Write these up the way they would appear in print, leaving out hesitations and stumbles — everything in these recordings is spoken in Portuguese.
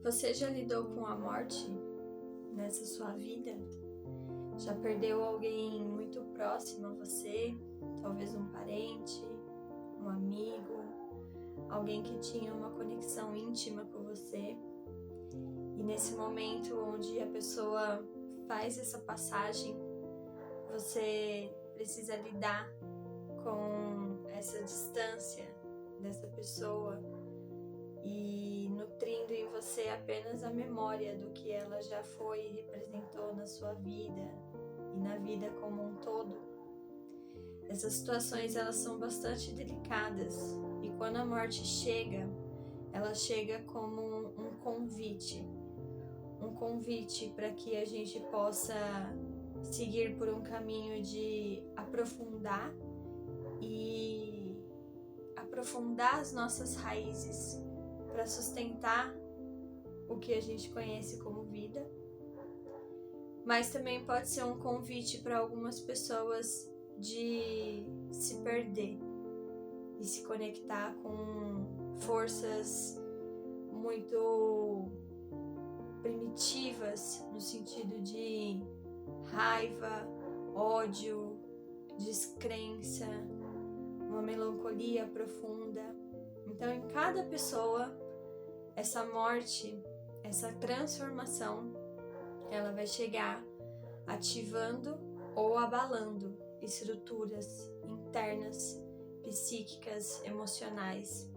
Você já lidou com a morte nessa sua vida? Já perdeu alguém muito próximo a você? Talvez um parente, um amigo, alguém que tinha uma conexão íntima com você. E nesse momento onde a pessoa faz essa passagem, você precisa lidar com essa distância dessa pessoa e nutrindo em você apenas a memória do que ela já foi e representou na sua vida e na vida como um todo. Essas situações, elas são bastante delicadas, e quando a morte chega, ela chega como um convite para que a gente possa seguir por um caminho de aprofundar as nossas raízes para sustentar o que a gente conhece como vida, mas também pode ser um convite para algumas pessoas de se perder e se conectar com forças muito primitivas, no sentido de raiva, ódio, descrença, uma melancolia profunda. Então, em cada pessoa, essa morte, essa transformação, ela vai chegar ativando ou abalando estruturas internas, psíquicas, emocionais.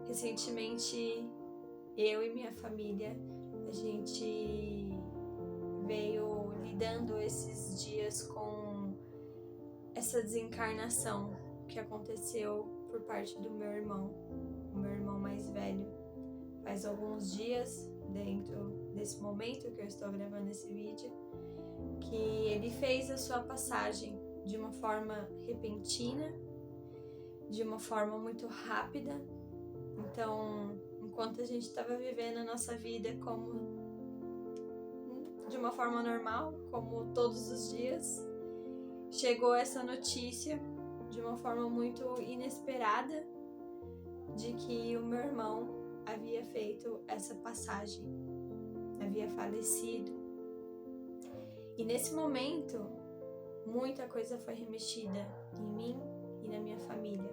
Recentemente, eu e minha família, a gente veio lidando esses dias com essa desencarnação que aconteceu por parte do meu irmão, o meu irmão mais velho. Faz alguns dias, dentro desse momento que eu estou gravando esse vídeo, que ele fez a sua passagem de uma forma repentina, de uma forma muito rápida. Então, enquanto a gente estava vivendo a nossa vida de uma forma normal, como todos os dias, chegou essa notícia de uma forma muito inesperada de que o meu irmão havia feito essa passagem, havia falecido. E nesse momento, muita coisa foi remexida em mim e na minha família.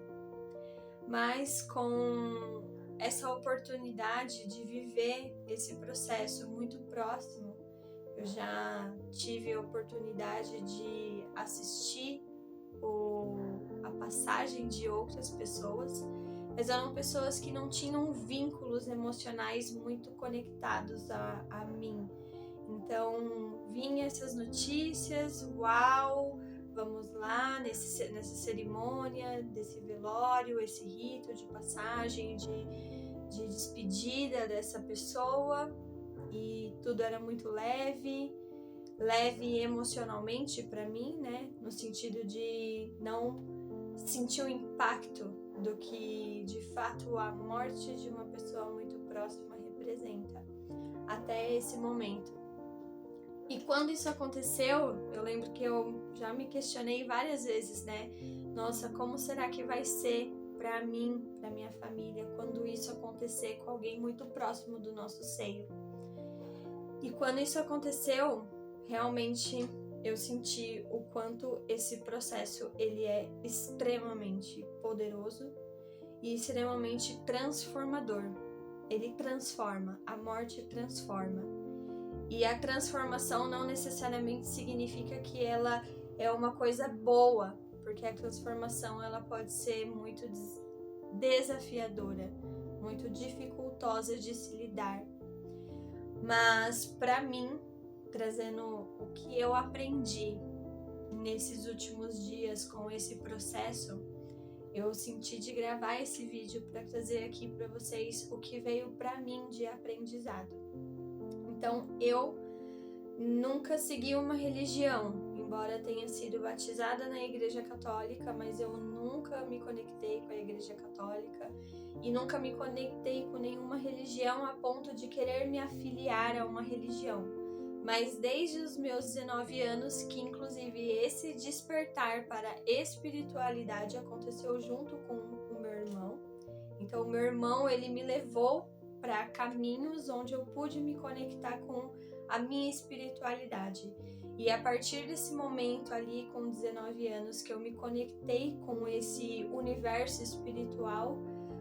Mas com essa oportunidade de viver esse processo muito próximo, eu já tive a oportunidade de assistir a passagem de outras pessoas, mas eram pessoas que não tinham vínculos emocionais muito conectados a mim. Então, vinha essas notícias, uau, vamos lá, nessa cerimônia, desse velório, esse rito de passagem, de despedida dessa pessoa, e tudo era muito leve emocionalmente para mim, né? No sentido de não sentir o impacto do que de fato a morte de uma pessoa muito próxima representa, até esse momento. E quando isso aconteceu, eu lembro que eu já me questionei várias vezes, né? Nossa, como será que vai ser para mim, para minha família, quando isso acontecer com alguém muito próximo do nosso seio? E quando isso aconteceu, realmente eu senti o quanto esse processo ele é extremamente poderoso e extremamente transformador. Ele transforma, a morte transforma. E a transformação não necessariamente significa que ela é uma coisa boa, porque a transformação ela pode ser muito desafiadora, muito dificultosa de se lidar. Mas para mim, trazendo o que eu aprendi nesses últimos dias com esse processo, eu senti de gravar esse vídeo para trazer aqui para vocês o que veio para mim de aprendizado. Então, eu nunca segui uma religião, embora tenha sido batizada na Igreja Católica, mas eu nunca me conectei com a Igreja Católica e nunca me conectei com nenhuma religião a ponto de querer me afiliar a uma religião. Mas desde os meus 19 anos, que inclusive esse despertar para a espiritualidade aconteceu junto com o meu irmão. Então, o meu irmão, ele me levou para caminhos onde eu pude me conectar com a minha espiritualidade. E a partir desse momento ali, com 19 anos, que eu me conectei com esse universo espiritual,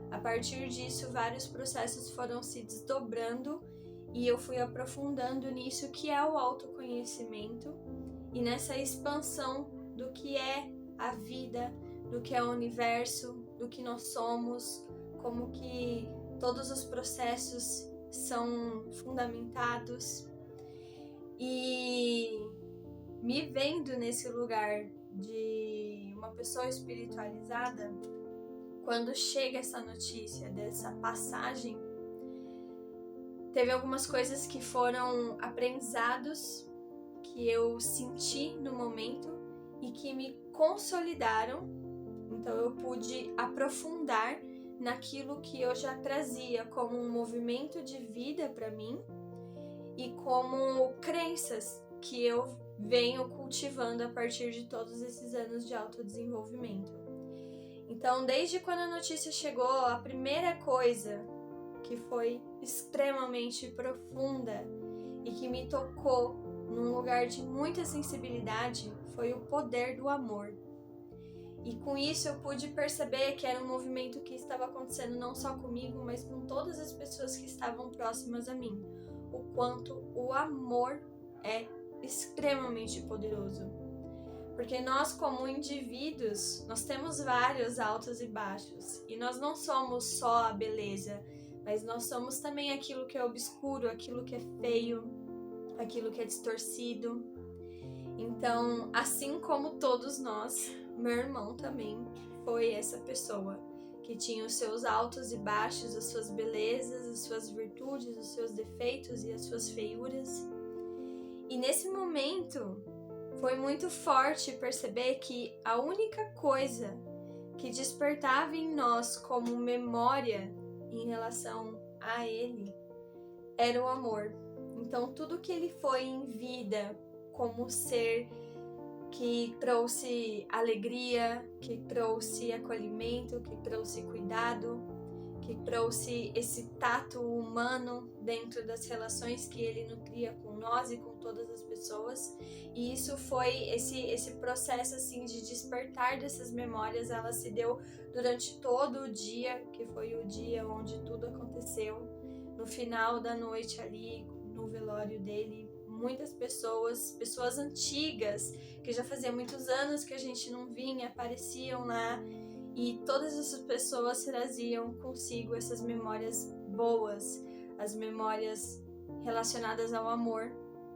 a partir disso vários processos foram se desdobrando e eu fui aprofundando nisso que é o autoconhecimento e nessa expansão do que é a vida, do que é o universo, do que nós somos, como que todos os processos são fundamentados. E me vendo nesse lugar de uma pessoa espiritualizada, quando chega essa notícia dessa passagem, teve algumas coisas que foram aprendizados que eu senti no momento e que me consolidaram. Então eu pude aprofundar naquilo que eu já trazia como um movimento de vida para mim e como crenças que eu venho cultivando a partir de todos esses anos de autodesenvolvimento. Então, desde quando a notícia chegou, a primeira coisa que foi extremamente profunda e que me tocou num lugar de muita sensibilidade foi o poder do amor. E com isso eu pude perceber que era um movimento que estava acontecendo não só comigo, mas com todas as pessoas que estavam próximas a mim. O quanto o amor é extremamente poderoso. Porque nós, como indivíduos, nós temos vários altos e baixos. E nós não somos só a beleza, mas nós somos também aquilo que é obscuro, aquilo que é feio, aquilo que é distorcido. Então, assim como todos nós, meu irmão também foi essa pessoa que tinha os seus altos e baixos, as suas belezas, as suas virtudes, os seus defeitos e as suas feiuras. E nesse momento foi muito forte perceber que a única coisa que despertava em nós como memória em relação a ele era o amor. Então tudo que ele foi em vida como ser que trouxe alegria, que trouxe acolhimento, que trouxe cuidado, que trouxe esse tato humano dentro das relações que ele nutria com nós e com todas as pessoas. E isso foi esse processo assim de despertar dessas memórias, ela se deu durante todo o dia, que foi o dia onde tudo aconteceu. No final da noite ali, no velório dele, muitas pessoas antigas, que já fazia muitos anos que a gente não vinha, apareciam lá. E todas essas pessoas traziam consigo essas memórias boas, as memórias relacionadas ao amor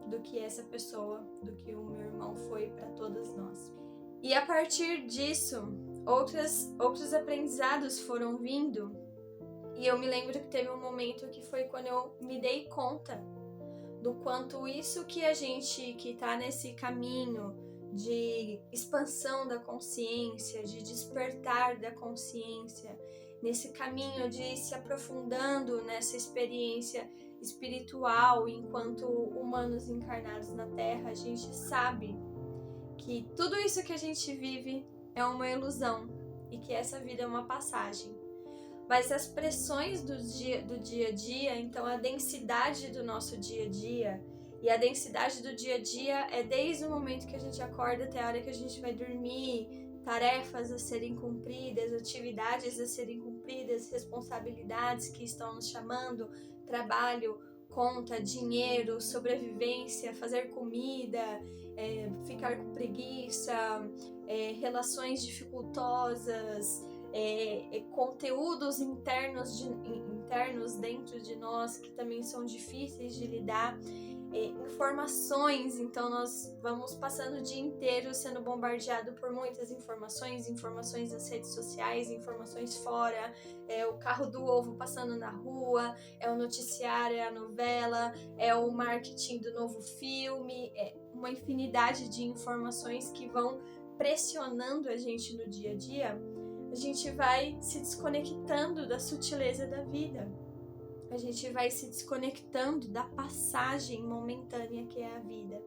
do que essa pessoa, do que o meu irmão foi para todas nós. E a partir disso, outros aprendizados foram vindo. E eu me lembro que teve um momento que foi quando eu me dei conta do quanto isso que a gente que está nesse caminho de expansão da consciência, de despertar da consciência, nesse caminho de se aprofundando nessa experiência espiritual enquanto humanos encarnados na Terra, a gente sabe que tudo isso que a gente vive é uma ilusão e que essa vida é uma passagem. Mas as pressões do dia a dia, então a densidade do nosso dia a dia, e a densidade do dia a dia é desde o momento que a gente acorda até a hora que a gente vai dormir, tarefas a serem cumpridas, atividades a serem cumpridas, responsabilidades que estão nos chamando, trabalho, conta, dinheiro, sobrevivência, fazer comida, ficar com preguiça, relações dificultosas, conteúdos internos dentro de nós que também são difíceis de lidar, informações. Então nós vamos passando o dia inteiro sendo bombardeado por muitas informações das redes sociais, informações fora, o carro do ovo passando na rua, é o noticiário, é a novela, é o marketing do novo filme, é uma infinidade de informações que vão pressionando a gente no dia a dia. A gente vai se desconectando da sutileza da vida. A gente vai se desconectando da passagem momentânea que é a vida.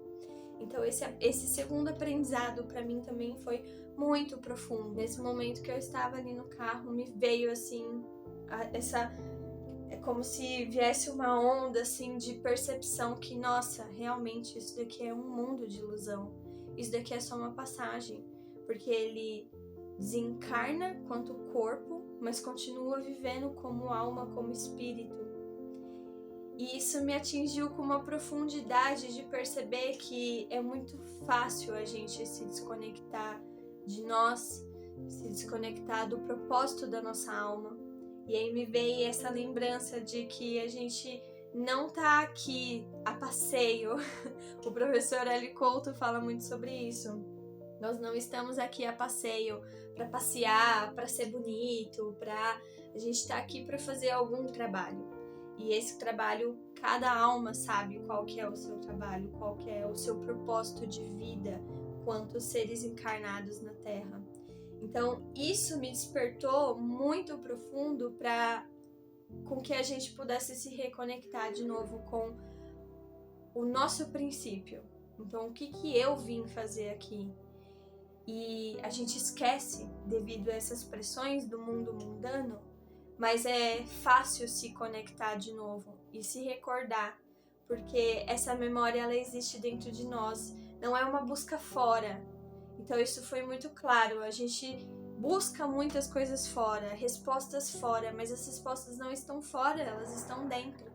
Então esse segundo aprendizado para mim também foi muito profundo. Nesse momento que eu estava ali no carro, me veio assim É como se viesse uma onda assim de percepção que, nossa, realmente isso daqui é um mundo de ilusão. Isso daqui é só uma passagem, porque ele desencarna quanto corpo, mas continua vivendo como alma, como espírito. E isso me atingiu com uma profundidade de perceber que é muito fácil a gente se desconectar de nós, se desconectar do propósito da nossa alma. E aí me veio essa lembrança de que a gente não tá aqui a passeio. O professor L. Couto fala muito sobre isso. Nós não estamos aqui a passeio para passear, para ser bonito, a gente tá aqui para fazer algum trabalho. E esse trabalho, cada alma sabe qual que é o seu trabalho, qual que é o seu propósito de vida, quanto seres encarnados na Terra. Então, isso me despertou muito profundo com que a gente pudesse se reconectar de novo com o nosso princípio. Então, o que eu vim fazer aqui? E a gente esquece, devido a essas pressões do mundo mundano, mas é fácil se conectar de novo e se recordar, porque essa memória ela existe dentro de nós, não é uma busca fora. Então isso foi muito claro, a gente busca muitas coisas fora, respostas fora, mas as respostas não estão fora, elas estão dentro.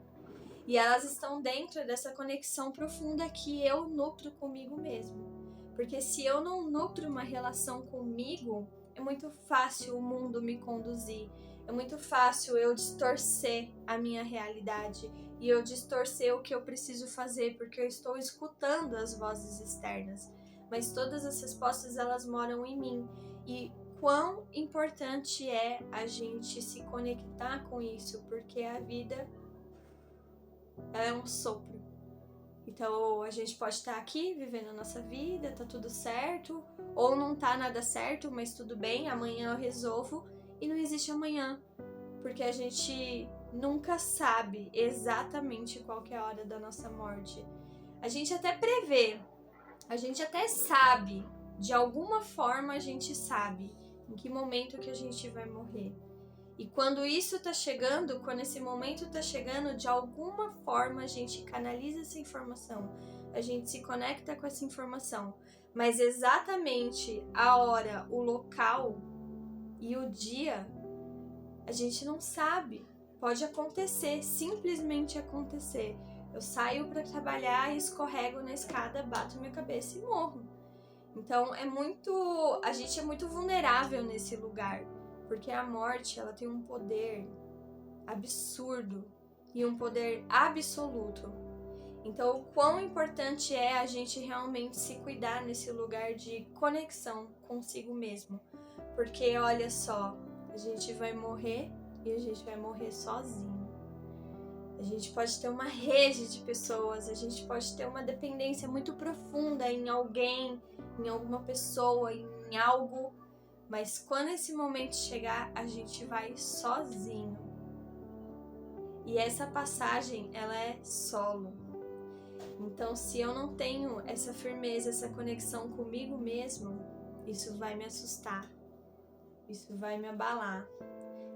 E elas estão dentro dessa conexão profunda que eu nutro comigo mesmo. Porque se eu não nutro uma relação comigo, é muito fácil o mundo me conduzir. É muito fácil eu distorcer a minha realidade e eu distorcer o que eu preciso fazer, porque eu estou escutando as vozes externas. Mas todas as respostas, elas moram em mim. E quão importante é a gente se conectar com isso, porque a vida é um sopro. Então a gente pode estar aqui vivendo a nossa vida, tá tudo certo, ou não tá nada certo, mas tudo bem, amanhã eu resolvo. E não existe amanhã, porque a gente nunca sabe exatamente qual que é a hora da nossa morte. A gente até prevê, a gente até sabe, de alguma forma a gente sabe em que momento que a gente vai morrer. E quando isso tá chegando, quando esse momento tá chegando, de alguma forma a gente canaliza essa informação, a gente se conecta com essa informação. Mas exatamente a hora, o local e o dia, a gente não sabe. Pode acontecer, simplesmente acontecer. Eu saio para trabalhar, escorrego na escada, bato minha cabeça e morro. Então a gente é muito vulnerável nesse lugar, porque a morte, ela tem um poder absurdo e um poder absoluto. Então, o quão importante é a gente realmente se cuidar nesse lugar de conexão consigo mesmo. Porque, olha só, a gente vai morrer e a gente vai morrer sozinho. A gente pode ter uma rede de pessoas, a gente pode ter uma dependência muito profunda em alguém, em alguma pessoa, em algo. Mas quando esse momento chegar, a gente vai sozinho. E essa passagem, ela é solo. Então, se eu não tenho essa firmeza, essa conexão comigo mesmo, isso vai me assustar. Isso vai me abalar.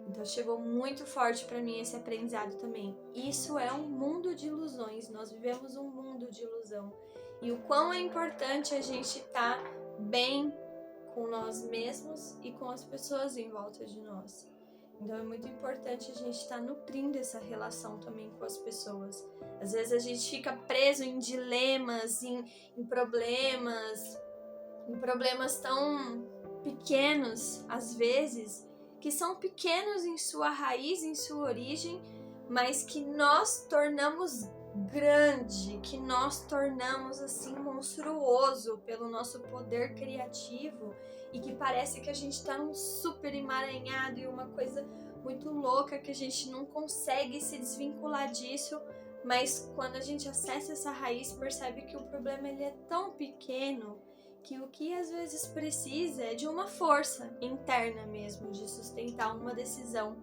Então, chegou muito forte para mim esse aprendizado também. Isso é um mundo de ilusões. Nós vivemos um mundo de ilusão. E o quão é importante a gente estar bem com nós mesmos e com as pessoas em volta de nós. Então é muito importante a gente estar nutrindo essa relação também com as pessoas. Às vezes a gente fica preso em dilemas, em problemas tão pequenos, às vezes, que são pequenos em sua raiz, em sua origem, mas que nós tornamos grande, que nós tornamos assim monstruoso pelo nosso poder criativo, e que parece que a gente tá num super emaranhado e uma coisa muito louca que a gente não consegue se desvincular disso, mas quando a gente acessa essa raiz, percebe que o problema ele é tão pequeno que o que às vezes precisa é de uma força interna mesmo, de sustentar uma decisão,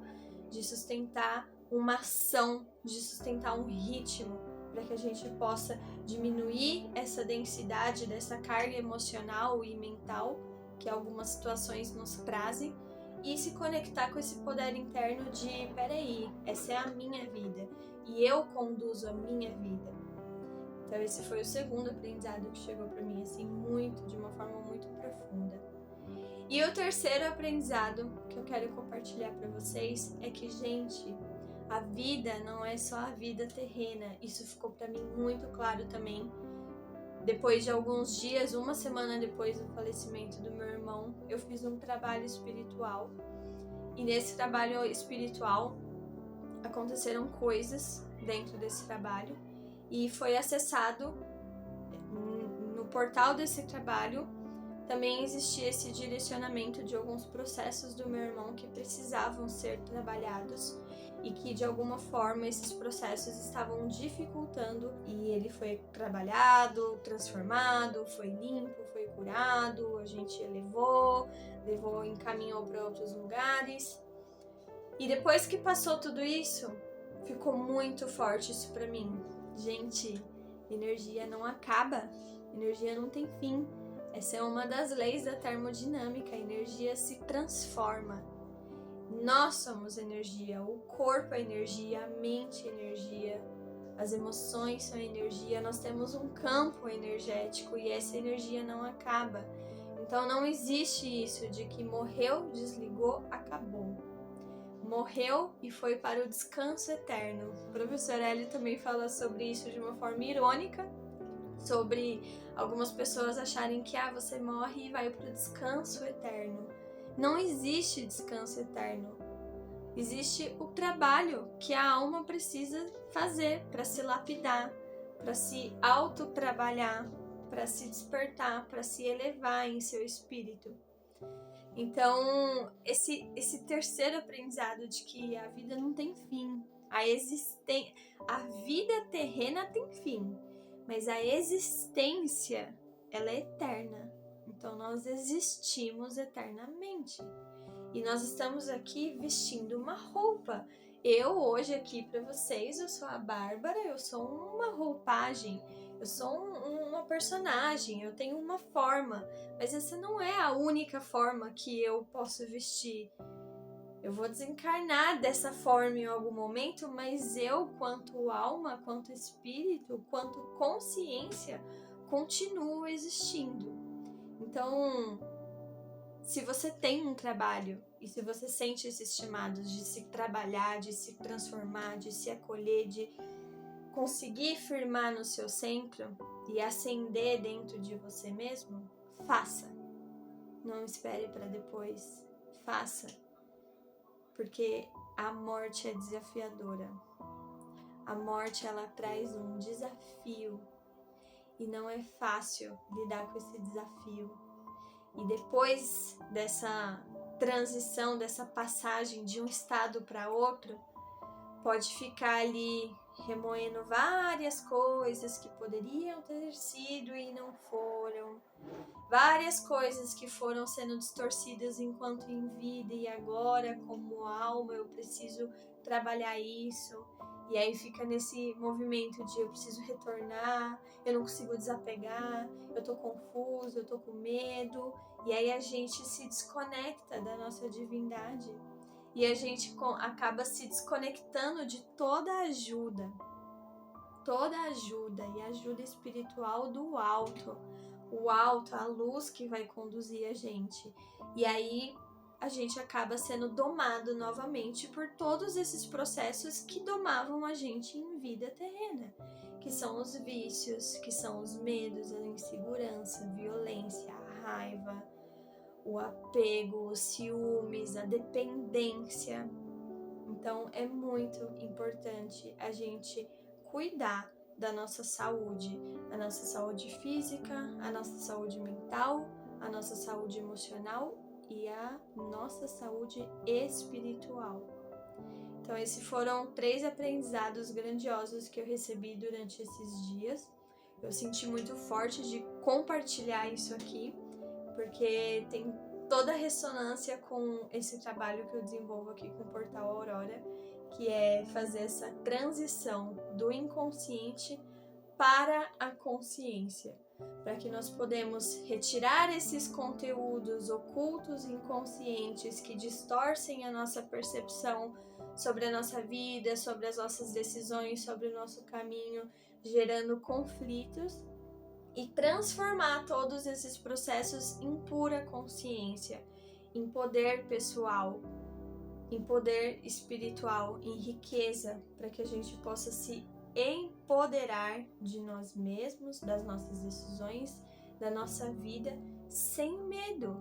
de sustentar uma ação, de sustentar um ritmo, para que a gente possa diminuir essa densidade dessa carga emocional e mental que algumas situações nos trazem, e se conectar com esse poder interno de peraí, essa é a minha vida e eu conduzo a minha vida. Então esse foi o segundo aprendizado que chegou para mim, assim, de uma forma muito profunda. E o terceiro aprendizado que eu quero compartilhar para vocês é que, gente, a vida não é só a vida terrena. Isso ficou para mim muito claro também. Depois de alguns dias, uma semana depois do falecimento do meu irmão, eu fiz um trabalho espiritual. E nesse trabalho espiritual aconteceram coisas dentro desse trabalho. E foi acessado no portal desse trabalho. Também existia esse direcionamento de alguns processos do meu irmão que precisavam ser trabalhados e que de alguma forma esses processos estavam dificultando, e ele foi trabalhado, transformado, foi limpo, foi curado, a gente levou, encaminhou para outros lugares. E depois que passou tudo isso, ficou muito forte isso para mim. Gente, energia não acaba, energia não tem fim. Essa é uma das leis da termodinâmica, a energia se transforma. Nós somos energia, o corpo é energia, a mente é energia, as emoções são energia, nós temos um campo energético e essa energia não acaba. Então não existe isso de que morreu, desligou, acabou. Morreu e foi para o descanso eterno. O professor Hélio também fala sobre isso de uma forma irônica, sobre algumas pessoas acharem que você morre e vai para o descanso eterno. Não existe descanso eterno. Existe o trabalho que a alma precisa fazer para se lapidar, para se autotrabalhar, para se despertar, para se elevar em seu espírito. Então, esse terceiro aprendizado de que a vida não tem fim, a vida terrena tem fim, mas a existência, ela é eterna. Então nós existimos eternamente. E nós estamos aqui vestindo uma roupa. Eu hoje aqui para vocês, eu sou a Bárbara, eu sou uma roupagem, eu sou uma personagem, eu tenho uma forma, mas essa não é a única forma que eu posso vestir. Eu vou desencarnar dessa forma em algum momento, mas eu, quanto alma, quanto espírito, quanto consciência, continuo existindo. Então, se você tem um trabalho e se você sente esses chamados de se trabalhar, de se transformar, de se acolher, de conseguir firmar no seu centro e acender dentro de você mesmo, faça. Não espere para depois. Faça. Porque a morte é desafiadora. A morte, ela traz um desafio. E não é fácil lidar com esse desafio. E depois dessa transição, dessa passagem de um estado para outro, pode ficar ali remoendo várias coisas que poderiam ter sido e não foram. Várias coisas que foram sendo distorcidas enquanto em vida e agora, como alma, eu preciso trabalhar isso. E aí fica nesse movimento de eu preciso retornar, eu não consigo desapegar, eu tô confuso, eu tô com medo. E aí a gente se desconecta da nossa divindade. E a gente acaba se desconectando de toda ajuda e ajuda espiritual do alto. O alto, a luz que vai conduzir a gente. E aí a gente acaba sendo domado novamente por todos esses processos que domavam a gente em vida terrena, que são os vícios, que são os medos, a insegurança, a violência, a raiva, o apego, os ciúmes, a dependência. Então é muito importante a gente cuidar da nossa saúde, a nossa saúde física, a nossa saúde mental, a nossa saúde emocional e a nossa saúde espiritual. Então esses foram 3 aprendizados grandiosos que eu recebi durante esses dias. Eu senti muito forte de compartilhar isso aqui, porque tem toda a ressonância com esse trabalho que eu desenvolvo aqui com o Portal Aurora, que é fazer essa transição do inconsciente para a consciência. para que nós podemos retirar esses conteúdos ocultos e inconscientes que distorcem a nossa percepção sobre a nossa vida, sobre as nossas decisões, sobre o nosso caminho, gerando conflitos, e transformar todos esses processos em pura consciência, em poder pessoal, em poder espiritual, em riqueza, para que a gente possa se empoderar de nós mesmos, das nossas decisões, da nossa vida, sem medo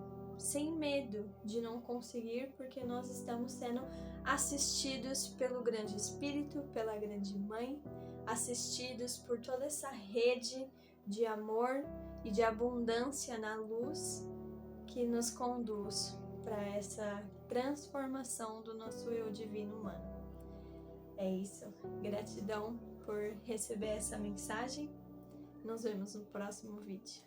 de não conseguir, porque nós estamos sendo assistidos pelo grande Espírito, pela grande Mãe, assistidos por toda essa rede de amor e de abundância na luz que nos conduz para essa transformação do nosso eu divino humano. É isso. Gratidão por receber essa mensagem. Nos vemos no próximo vídeo.